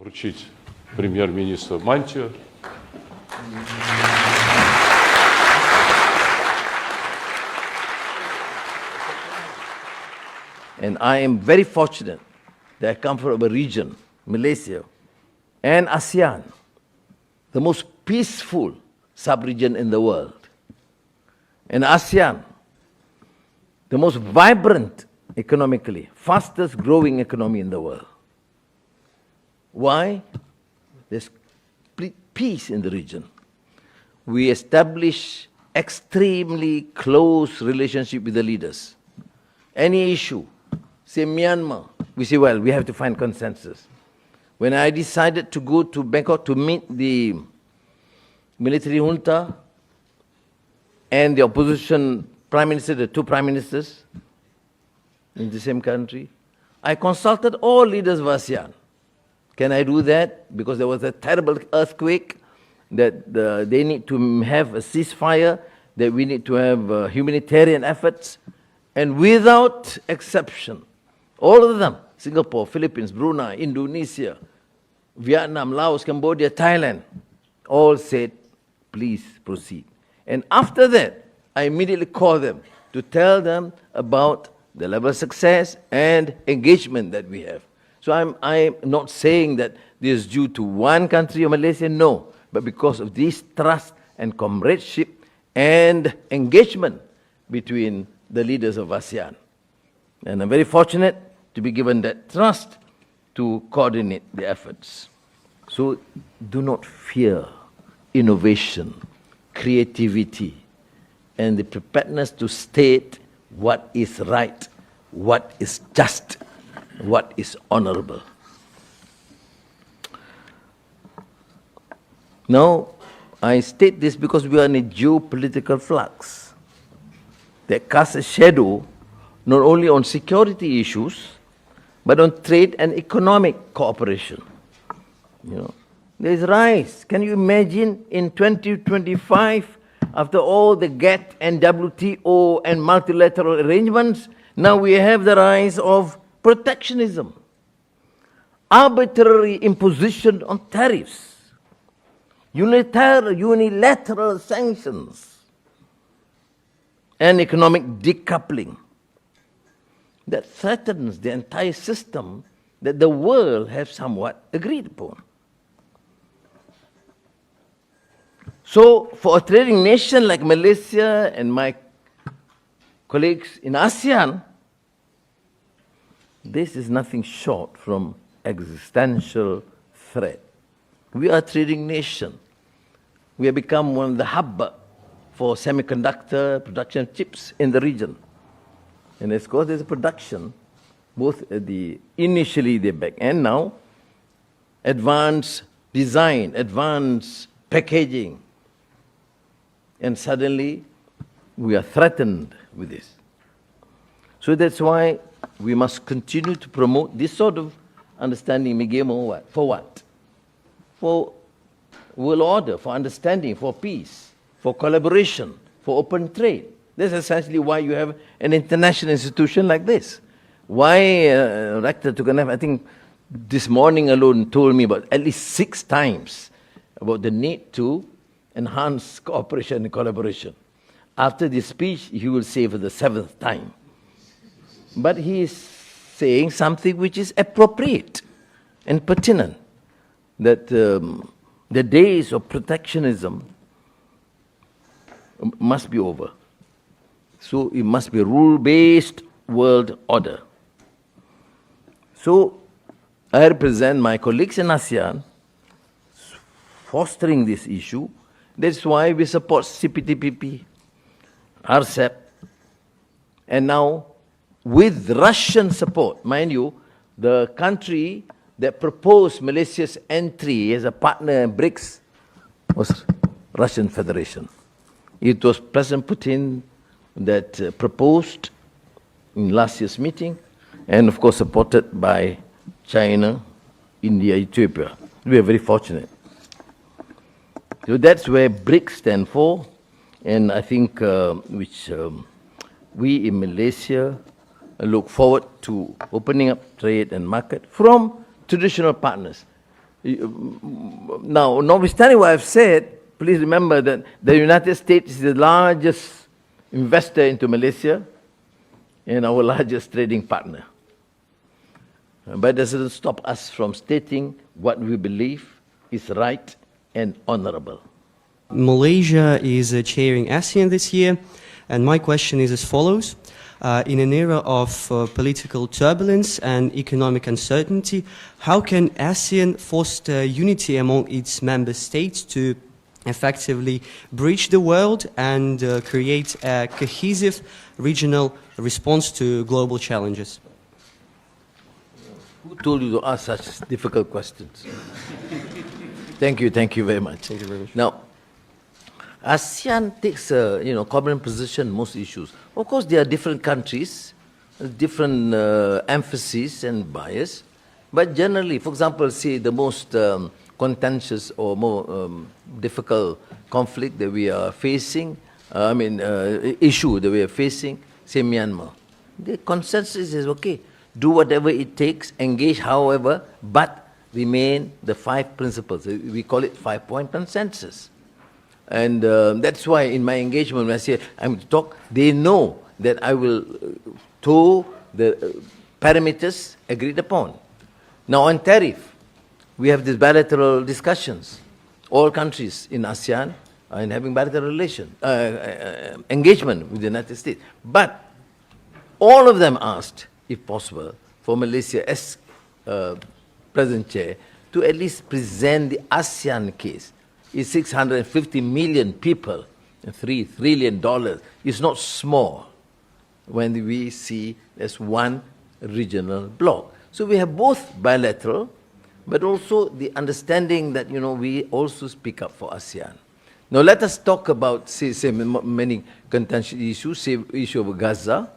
Вручить премьер-министру мантию. And I am very fortunate that I come from a region, Malaysia, and Asean, the most peaceful sub-region in the world. And ASEAN, the most vibrant economically, fastest growing economy in the world. Why? There's peace in the region. We establish extremely close relationship with the leaders. Any issue, say Myanmar, we say, well, we have to find consensus. When I decided to go to Bangkok to meet the military junta and the opposition prime minister, the two prime ministers in the same country, I consulted all leaders of ASEAN. Can I do that? Because there was a terrible earthquake, that they need to have a ceasefire, that we need to have humanitarian efforts. And without exception, all of them, Singapore, Philippines, Brunei, Indonesia, Vietnam, Laos, Cambodia, Thailand, all said, please proceed. And after that, I immediately called them to tell them about the level of success and engagement that we have. So I'm not saying that this is due to one country or Malaysia, no, but because of this trust and comradeship and engagement between the leaders of ASEAN. And I'm very fortunate to be given that trust to coordinate the efforts. So do not fear innovation, creativity, and the preparedness to state what is right, what is just, what is honorable. Now, I state this because we are in a geopolitical flux that casts a shadow not only on security issues, but on trade and economic cooperation. You know, there is rise. Can you imagine in 2025, after all the GATT and WTO and multilateral arrangements, now we have the rise of protectionism, arbitrary imposition on tariffs, unilateral sanctions, and economic decoupling that threatens the entire system that the world has somewhat agreed upon. So for a trading nation like Malaysia and my colleagues in ASEAN, this is nothing short from existential threat. We are a trading nation. We have become one of the hub for semiconductor production chips in the region. And of course there's a production, both at initially the back end now, advanced design, advanced packaging, and suddenly we are threatened with this. So that's why we must continue to promote this sort of understanding, MGIMO, for what? For world order, for understanding, for peace, for collaboration, for open trade. That's essentially why you have an international institution like this. Why Rector Tukanev, I think this morning alone, told me about at least 6 times about the need to enhance cooperation and collaboration. After this speech, he will say for the 7th time. But he is saying something which is appropriate and pertinent, that the days of protectionism must be over. So it must be a rule-based world order. So I represent my colleagues in ASEAN fostering this issue. That's why we support CPTPP, RCEP, and now with Russian support. Mind you, the country that proposed Malaysia's entry as a partner in BRICS was Russian Federation. It was President Putin that proposed in last year's meeting, and of course supported by China, India, Ethiopia. We are very fortunate. So that's where BRICS stand for, and I think we in Malaysia look forward to opening up trade and market from traditional partners. Now, notwithstanding what I've said, please remember that the United States is the largest investor into Malaysia and our largest trading partner. But it doesn't stop us from stating what we believe is right and honorable. Malaysia is chairing ASEAN this year, and my question is as follows. In an era of political turbulence and economic uncertainty, how can ASEAN foster unity among its member states to effectively bridge the world and create a cohesive regional response to global challenges? Who told you to ask such difficult questions? Thank you very much. Thank you very much. Now, ASEAN takes a common position on most issues. Of course, there are different countries, different emphases and bias, but generally, for example, say the most contentious or more difficult conflict that we are facing, issue that we are facing, say Myanmar. The consensus is okay. Do whatever it takes, engage however, but remain the 5 principles. We call it 5-point consensus. And that's why in my engagement, when I say I'm to talk, they know that I will toe the parameters agreed upon. Now on tariff, we have these bilateral discussions. All countries in ASEAN are having bilateral engagement with the United States. But all of them asked, if possible, for Malaysia as President Chair to at least present the ASEAN case. It's 650 million people, $3 trillion. It's not small when we see as one regional bloc. So we have both bilateral, but also the understanding that we also speak up for ASEAN. Now let us talk about say many contentious issues, say issue of Gaza.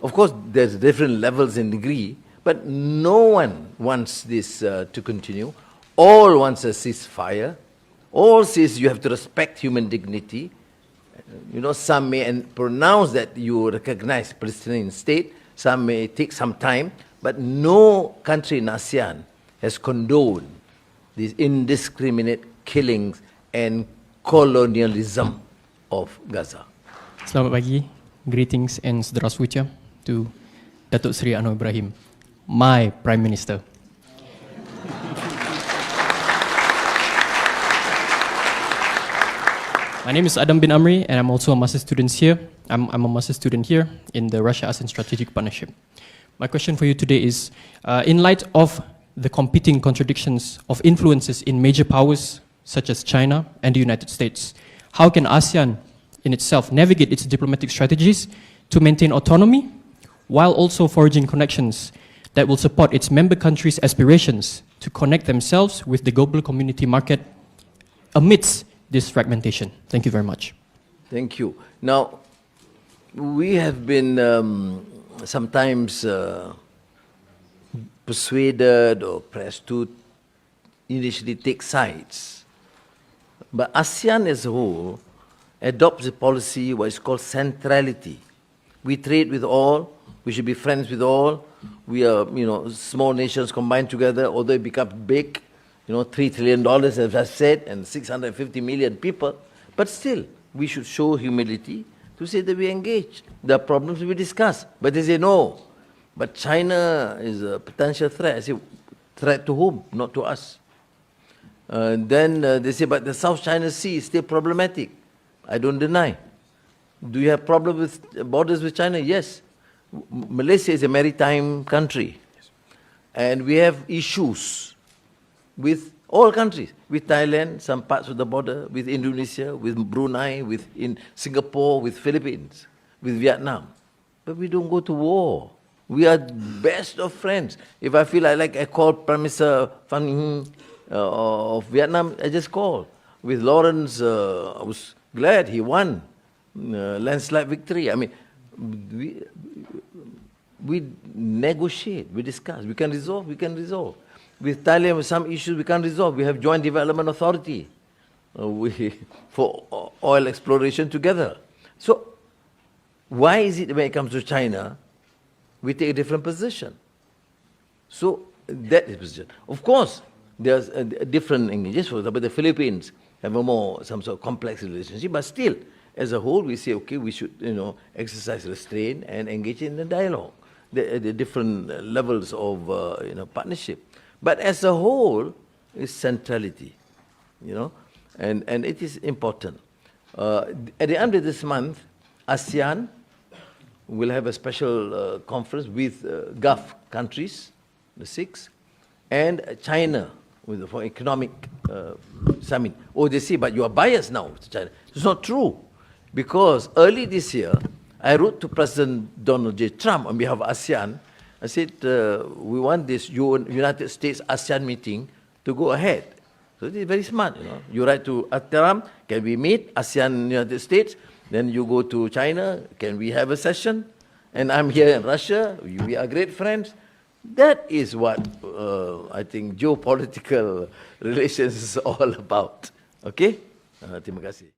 Of course, there's different levels and degree, but no one wants this to continue. All wants a ceasefire. All says you have to respect human dignity. Some may pronounce that you recognize Palestinian state. Some may take some time, but no country in ASEAN has condoned these indiscriminate killings and colonialism of Gaza. Selamat pagi, greetings and zdravstvuyte to Datuk Seri Anwar Ibrahim, my Prime Minister. My name is Adam bin Amri, and I'm also a master's student here. I'm a master's student here in the Russia-ASEAN Strategic Partnership. My question for you today is, in light of the competing contradictions of influences in major powers such as China and the United States, how can ASEAN in itself navigate its diplomatic strategies to maintain autonomy while also forging connections that will support its member countries' aspirations to connect themselves with the global community market amidst this fragmentation? Thank you very much. Thank you. Now, we have been sometimes persuaded or pressed to initially take sides. But ASEAN as a whole adopts a policy what is called centrality. We trade with all, we should be friends with all. We are, small nations combined together, although it becomes big, $3 trillion, as I said, and 650 million people. But still, we should show humility to say that we engage. There are problems we discuss. But they say, no, but China is a potential threat. I say, threat to whom? Not to us. Then they say, but the South China Sea is still problematic. I don't deny. Do you have problems with borders with China? Yes. Malaysia is a maritime country. And we have issues with all countries, with Thailand, some parts of the border, with Indonesia, with Brunei, in Singapore, with Philippines, with Vietnam. But we don't go to war. We are best of friends. If I feel I call Prime Minister Phan of Vietnam, I just call. With Lawrence, I was glad he won landslide victory. I mean, we negotiate, we discuss, we can resolve. With Thailand, with some issues we can't resolve. We have joint development authority for oil exploration together. So why is it when it comes to China, we take a different position? So that is the position. Of course, there's a different engagements. For example, the Philippines have a more, some sort of complex relationship, but still, as a whole, we say, okay, we should, exercise restraint and engage in the dialogue, the different levels of, partnership. But as a whole, it's centrality, and it is important. At the end of this month, Asean will have a special conference with Gulf countries, the 6, and China for economic summit. Oh, they say, but you are biased now to China. It's not true, because early this year, I wrote to President Donald J. Trump on behalf of ASEAN. I said, we want this United States-ASEAN meeting to go ahead. So it is very smart, You write to Trump, can we meet, ASEAN, United States? Then you go to China, can we have a session? And I'm here in Russia, we are great friends. That is what I think geopolitical relations is all about. Okay? Terima kasih.